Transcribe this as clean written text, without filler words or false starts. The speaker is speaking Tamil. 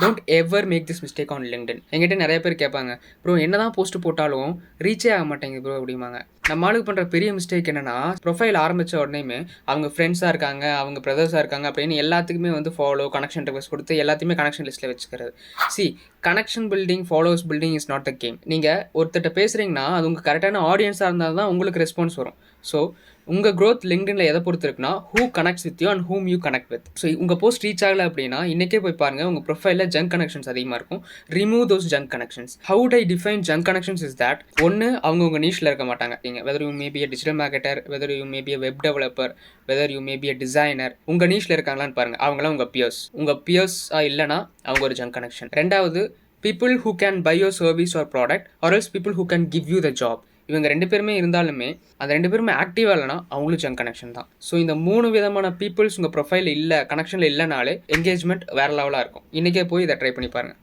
Don't ever make this mistake on LinkedIn. என்கிட்ட நிறைய பேர் கேட்பாங்க, ப்ரோ என்னதான் போஸ்ட் போட்டாலும் ரீச்சே ஆக மாட்டேங்குது ப்ரோ அப்படிம்பாங்க. நம்ம ஆளுக்கு பண்ணுற பெரிய மிஸ்டேக் என்னன்னா, ப்ரொஃபைல் ஆரம்பித்த உடனேயுமே அவங்க ஃப்ரெண்ட்ஸாக இருக்காங்க, அவங்க பிரதர்ஸாக இருக்காங்க அப்படின்னு எல்லாத்துக்குமே வந்து ஃபாலோ கனெக்ஷன் ரிக்வெஸ்ட் கொடுத்து எல்லாத்தையுமே கனெக்ஷன் லிஸ்ட்டில் வச்சுக்கிறது. Connection building, followers building is not the game. நீங்கள் ஒருத்தட்ட பேசுகிறீங்கன்னா அது உங்கள் கரெக்டான ஆடியன்ஸாக இருந்தால் தான் உங்களுக்கு ரெஸ்பான்ஸ் வரும். ஸோ உங்கள் க்ரோத் லிங்க்டின்ல எதை பொறுத்து இருக்குன்னா, who connects with you and whom you connect with. So உங்கள் போஸ்ட் ரீச் ஆகலை அப்படின்னா இன்றைக்கே போய் பாருங்கள், உங்கள் ப்ரொஃபைலில் ஜங்க் கனெக்ஷன்ஸ் அதிகமாக இருக்கும். Remove those junk connections. How to I define junk connections is that, ஒன்று அவங்க உங்கள் நீஷில் இருக்க மாட்டாங்க. நீங்கள் whether you may be a digital marketer, whether you may be a web developer, whether you may be a designer, உங்கள் நீஷில் இருக்காங்களான்னு பாருங்கள். அவங்களாம் உங்கள் பியர்ஸ். உங்கள் பியர்ஸாக இல்லைனா அவங்க ஒரு ஜங்க் கனெக்ஷன். ரெண்டாவது, people who can buy your service or product or else people who can give you the job. இவங்க 2 பேருமே இருந்தாலுமே அந்த 2 பேருமே ஆக்டிவாக இல்லைனா அவங்களும் ஜங்க் கனெக்ஷன் தான். ஸோ இந்த 3 விதமான பீப்புள்ஸ் உங்கள் ப்ரொஃபைல் இல்லை, கனெக்ஷனில் இல்லைனாலே என்கேஜ்மெண்ட் வேறு லெவலாக இருக்கும். இன்றைக்கே போய் இதை ட்ரை பண்ணி பாருங்கள்.